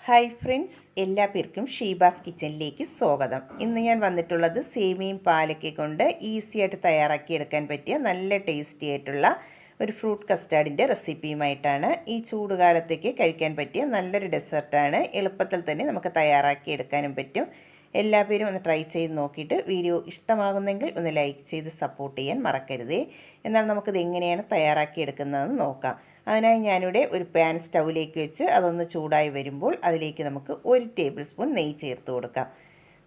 Hi friends, എല്ലാ പേർക്കും ഷീബാസ് കിച്ചണിലേക്ക് സ്വാഗതം. ഇന്ന് ഞാൻ വന്നിട്ടുള്ളത് സേമിയയും പാലൊക്കെ കൊണ്ട് ഈസിയായിട്ട് തയ്യാറാക്കിയെടുക്കാൻ പറ്റിയ നല്ല ടേസ്റ്റി ആയിട്ടുള്ള ഒരു ഫ്രൂട്ട് കസ്റ്റാർഡിൻ്റെ റെസിപ്പിയുമായിട്ടാണ്. ഈ ചൂടുകാലത്തേക്ക് കഴിക്കാൻ പറ്റിയ നല്ലൊരു ഡെസേർട്ടാണ്. എളുപ്പത്തിൽ തന്നെ നമുക്ക് തയ്യാറാക്കിയെടുക്കാനും പറ്റും. എല്ലാ പേരും ഒന്ന് ട്രൈ ചെയ്ത് നോക്കിയിട്ട് വീഡിയോ ഇഷ്ടമാകുന്നെങ്കിൽ ഒന്ന് ലൈക്ക് ചെയ്ത് സപ്പോർട്ട് ചെയ്യാൻ മറക്കരുതേ. എന്നാൽ നമുക്കിത് എങ്ങനെയാണ് തയ്യാറാക്കിയെടുക്കുന്നതെന്ന് നോക്കാം. അതിനായി ഞാനിവിടെ ഒരു പാൻ സ്റ്റൗവിലേക്ക് വെച്ച് അതൊന്ന് ചൂടായി വരുമ്പോൾ അതിലേക്ക് നമുക്ക് 1 ടേബിൾ സ്പൂൺ നെയ്യ് ചേർത്ത് കൊടുക്കാം.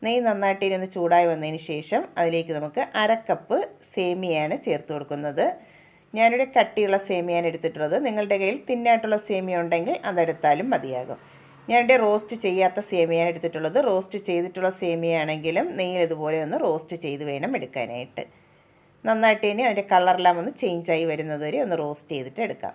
നെയ്യ് നന്നായിട്ട് ഒന്ന് ചൂടായി വന്നതിന് ശേഷം അതിലേക്ക് നമുക്ക് 1/2 കപ്പ് സേമിയയാണ് ചേർത്ത് കൊടുക്കുന്നത്. ഞാനിവിടെ കട്ടിയുള്ള സേമിയാണ് എടുത്തിട്ടുള്ളത്. നിങ്ങളുടെ കയ്യിൽ തിന്നായിട്ടുള്ള സേമിയ ഉണ്ടെങ്കിൽ അതെടുത്താലും മതിയാകും. ഞാനിവിടെ റോസ്റ്റ് ചെയ്യാത്ത സേമിയാണ് എടുത്തിട്ടുള്ളത്. റോസ്റ്റ് ചെയ്തിട്ടുള്ള സേമിയാണെങ്കിലും നെയ്യിൽ ഇതുപോലെ ഒന്ന് റോസ്റ്റ് ചെയ്ത് വേണം എടുക്കാനായിട്ട്. നന്നായിട്ട് ഇനി അതിൻ്റെ കളറെല്ലാം ഒന്ന് ചേഞ്ചായി വരുന്നത് വരെ ഒന്ന് റോസ്റ്റ് ചെയ്തിട്ട് എടുക്കാം.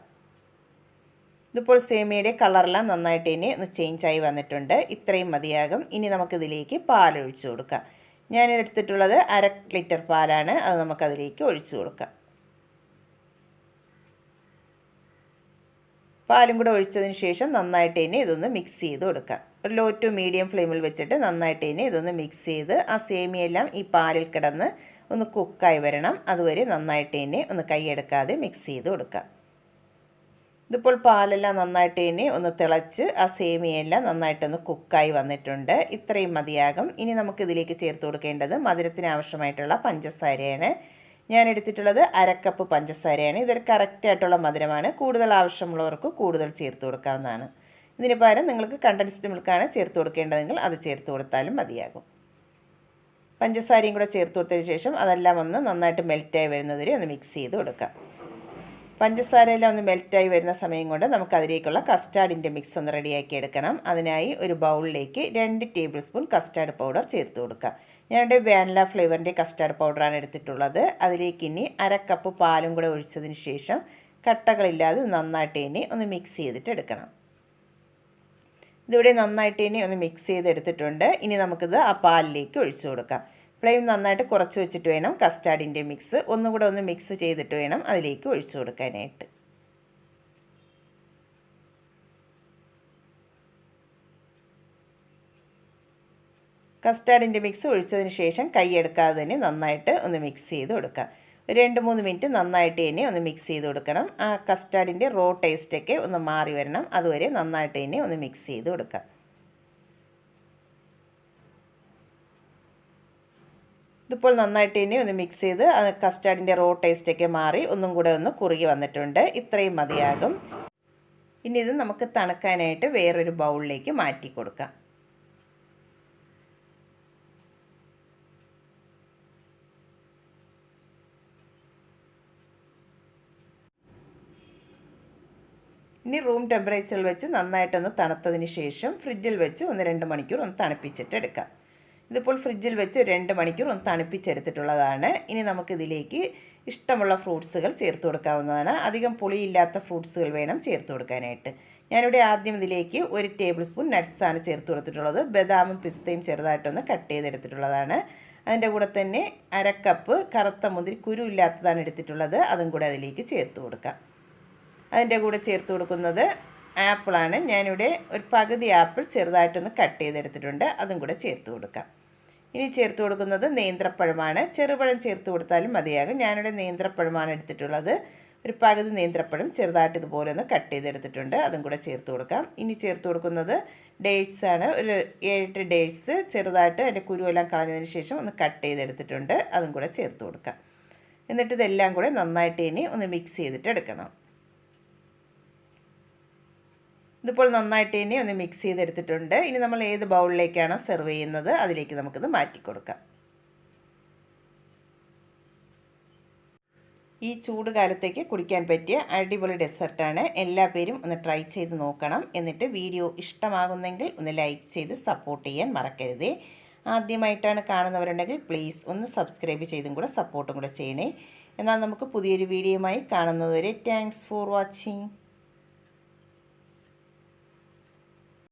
ഇതിപ്പോൾ സേമിയയുടെ കളറെല്ലാം നന്നായിട്ട് ഇനി ഒന്ന് ചേഞ്ചായി വന്നിട്ടുണ്ട്. ഇത്രയും മതിയാകും. ഇനി നമുക്കിതിലേക്ക് പാലൊഴിച്ച് കൊടുക്കാം. ഞാനെടുത്തിട്ടുള്ളത് 1/2 ലിറ്റർ പാലാണ്. അത് നമുക്കതിലേക്ക് ഒഴിച്ചു കൊടുക്കാം. പാലും കൂടെ ഒഴിച്ചതിന് ശേഷം നന്നായിട്ട് ഇനി ഇതൊന്ന് മിക്സ് ചെയ്ത് കൊടുക്കാം. ഒരു ലോ ടു മീഡിയം ഫ്ലെയിമിൽ വെച്ചിട്ട് നന്നായിട്ട് ഇനി ഇതൊന്ന് മിക്സ് ചെയ്ത് ആ സേമിയെല്ലാം ഈ പാലിൽ കിടന്ന് ഒന്ന് കുക്കായി വരണം. അതുവരെ നന്നായിട്ട് ഇനി ഒന്ന് കൈയെടുക്കാതെ മിക്സ് ചെയ്ത് കൊടുക്കാം. ഇതിപ്പോൾ പാലെല്ലാം നന്നായിട്ട് ഇനി ഒന്ന് തിളച്ച് ആ സേമിയെല്ലാം നന്നായിട്ടൊന്ന് കുക്കായി വന്നിട്ടുണ്ട്. ഇത്രയും മതിയാകും. ഇനി നമുക്കിതിലേക്ക് ചേർത്ത് കൊടുക്കേണ്ടത് മധുരത്തിന് ആവശ്യമായിട്ടുള്ള പഞ്ചസാരയാണ്. ഞാൻ എടുത്തിട്ടുള്ളത് 1/2 കപ്പ് പഞ്ചസാരയാണ്. ഇതൊരു കറക്റ്റായിട്ടുള്ള മധുരമാണ്. കൂടുതൽ ആവശ്യമുള്ളവർക്ക് കൂടുതൽ ചേർത്ത് കൊടുക്കാവുന്നതാണ്. ഇതിന് പകരം നിങ്ങൾക്ക് കണ്ടൻസ്ഡ് മിൽക്കാണ് ചേർത്ത് കൊടുക്കേണ്ടതെങ്കിൽ അത് ചേർത്ത് കൊടുത്താലും മതിയാകും. പഞ്ചസാരയും കൂടെ ചേർത്ത് കൊടുത്തതിന് ശേഷം അതെല്ലാം ഒന്ന് നന്നായിട്ട് മെൽറ്റായി വരുന്നതുവരെ ഒന്ന് മിക്സ് ചെയ്ത് കൊടുക്കാം. പഞ്ചസാരയെല്ലാം ഒന്ന് മെൽറ്റായി വരുന്ന സമയം കൊണ്ട് നമുക്കതിലേക്കുള്ള കസ്റ്റാർഡിൻ്റെ മിക്സ് ഒന്ന് റെഡിയാക്കി എടുക്കണം. അതിനായി ഒരു ബൗളിലേക്ക് 2 ടേബിൾ സ്പൂൺ കസ്റ്റാർഡ് പൗഡർ ചേർത്ത് കൊടുക്കാം. ഞാനിവിടെ വാനില ഫ്ലേവറിൻ്റെ കസ്റ്റാർഡ് പൗഡറാണ് എടുത്തിട്ടുള്ളത്. അതിലേക്ക് ഇനി 1/2 കപ്പ് പാലും കൂടെ ഒഴിച്ചതിന് ശേഷം കട്ടകളില്ലാതെ നന്നായിട്ട് ഇനി ഒന്ന് മിക്സ് ചെയ്തിട്ട് എടുക്കണം. ഇതിവിടെ നന്നായിട്ട് ഇനി ഒന്ന് മിക്സ് ചെയ്തെടുത്തിട്ടുണ്ട്. ഇനി നമുക്കിത് ആ പാലിലേക്ക് ഒഴിച്ചു കൊടുക്കാം. ഫ്ലെയിം നന്നായിട്ട് കുറച്ച് വെച്ചിട്ട് വേണം കസ്റ്റാർഡിൻ്റെ മിക്സ് ഒന്നുകൂടെ ഒന്ന് മിക്സ് ചെയ്തിട്ട് വേണം അതിലേക്ക് ഒഴിച്ചു കൊടുക്കാനായിട്ട്. കസ്റ്റാർഡിൻ്റെ മിക്സ് ഒഴിച്ചതിന് ശേഷം കൈയെടുക്കാതെ തന്നെ നന്നായിട്ട് ഒന്ന് മിക്സ് ചെയ്ത് കൊടുക്കാം. ഒരു 2-3 മിനിറ്റ് നന്നായിട്ട് തന്നെ ഒന്ന് മിക്സ് ചെയ്ത് കൊടുക്കണം. ആ കസ്റ്റാർഡിൻ്റെ റോ ടേസ്റ്റൊക്കെ ഒന്ന് മാറി വരണം. അതുവരെ നന്നായിട്ട് തന്നെ ഒന്ന് മിക്സ് ചെയ്ത് കൊടുക്കാം. ഇതിപ്പോൾ നന്നായിട്ട് തന്നെ ഒന്ന് മിക്സ് ചെയ്ത് കസ്റ്റാർഡിൻ്റെ റോ ടേസ്റ്റൊക്കെ മാറി ഒന്നും കൂടെ ഒന്ന് കുറുകി വന്നിട്ടുണ്ട്. ഇത്രയും മതിയാകും. ഇനി ഇത് നമുക്ക് തണുക്കാനായിട്ട് വേറൊരു ബൗളിലേക്ക് മാറ്റി കൊടുക്കാം. ഇനി റൂം ടെമ്പറേച്ചറിൽ വെച്ച് നന്നായിട്ടൊന്ന് തണുത്തതിന് ശേഷം ഫ്രിഡ്ജിൽ വെച്ച് 1-2 മണിക്കൂർ ഒന്ന് തണുപ്പിച്ചിട്ട് എടുക്കാം. ഇതിപ്പോൾ ഫ്രിഡ്ജിൽ വെച്ച് 2 മണിക്കൂർ ഒന്ന് തണുപ്പിച്ചെടുത്തിട്ടുള്ളതാണ്. ഇനി നമുക്കിതിലേക്ക് ഇഷ്ടമുള്ള ഫ്രൂട്ട്സുകൾ ചേർത്ത് കൊടുക്കാവുന്നതാണ്. അധികം പുളിയില്ലാത്ത ഫ്രൂട്ട്സുകൾ വേണം ചേർത്ത് കൊടുക്കാനായിട്ട്. ഞാനിവിടെ ആദ്യം ഇതിലേക്ക് 1 ടേബിൾ സ്പൂൺ നട്ട്സാണ് ചേർത്ത് കൊടുത്തിട്ടുള്ളത്. ബദാമും പിസ്തയും ചെറുതായിട്ടൊന്ന് കട്ട് ചെയ്തെടുത്തിട്ടുള്ളതാണ്. അതിൻ്റെ കൂടെ തന്നെ 1/2 കപ്പ് കറുത്ത മുന്തിരി കുരു ഇല്ലാത്തതാണ് എടുത്തിട്ടുള്ളത്. അതും കൂടെ അതിലേക്ക് ചേർത്ത് കൊടുക്കാം. അതിൻ്റെ കൂടെ ചേർത്ത് കൊടുക്കുന്നത് ആപ്പിളാണ്. ഞാനിവിടെ ഒരു പകുതി ആപ്പിൾ ചെറുതായിട്ടൊന്ന് കട്ട് ചെയ്തെടുത്തിട്ടുണ്ട്. അതും കൂടെ ചേർത്ത് കൊടുക്കാം. ഇനി ചേർത്ത് കൊടുക്കുന്നത് നേന്ത്രപ്പഴമാണ്. ചെറുപഴം ചേർത്ത് കൊടുത്താലും മതിയാകും. ഞാനിവിടെ നേന്ത്രപ്പഴമാണ് എടുത്തിട്ടുള്ളത്. ഒരു പകുതി നേന്ത്രപ്പഴം ചെറുതായിട്ട് ഇതുപോലെ ഒന്ന് കട്ട് ചെയ്തെടുത്തിട്ടുണ്ട്. അതും കൂടെ ചേർത്ത് കൊടുക്കാം. ഇനി ചേർത്ത് കൊടുക്കുന്നത് ഡേറ്റ്സ് ആണ്. ഒരു 7 ഡേറ്റ്സ് ചെറുതായിട്ട് അതിൻ്റെ കുരുവെല്ലാം കളഞ്ഞതിന് ശേഷം ഒന്ന് കട്ട് ചെയ്തെടുത്തിട്ടുണ്ട്. അതും കൂടെ ചേർത്ത് കൊടുക്കാം. എന്നിട്ട് ഇതെല്ലാം കൂടെ നന്നായിട്ട് ഇനി ഒന്ന് മിക്സ് ചെയ്തിട്ട് എടുക്കണം. ഇതിപ്പോൾ നന്നായിട്ട് ഇനി ഒന്ന് മിക്സ് ചെയ്തെടുത്തിട്ടുണ്ട്. ഇനി നമ്മൾ ഏത് ബൗളിലേക്കാണോ സെർവ് ചെയ്യുന്നത് അതിലേക്ക് നമുക്കിത് മാറ്റി കൊടുക്കാം. ഈ ചൂട് കാലത്തേക്ക് കുടിക്കാൻ പറ്റിയ അടിപൊളി ഡെസേർട്ടാണ്. എല്ലാ പേരും ഒന്ന് ട്രൈ ചെയ്ത് നോക്കണം. എന്നിട്ട് വീഡിയോ ഇഷ്ടമാകുന്നെങ്കിൽ ഒന്ന് ലൈക്ക് ചെയ്ത് സപ്പോർട്ട് ചെയ്യാൻ മറക്കരുതേ. ആദ്യമായിട്ടാണ് കാണുന്നവരുണ്ടെങ്കിൽ പ്ലീസ് ഒന്ന് സബ്സ്ക്രൈബ് ചെയ്തും കൂടെ സപ്പോർട്ടും കൂടെ ചെയ്യണേ. എന്നാൽ നമുക്ക് പുതിയൊരു വീഡിയോയുമായി കാണുന്നതുവരെ താങ്ക്സ് ഫോർ വാച്ചിങ്.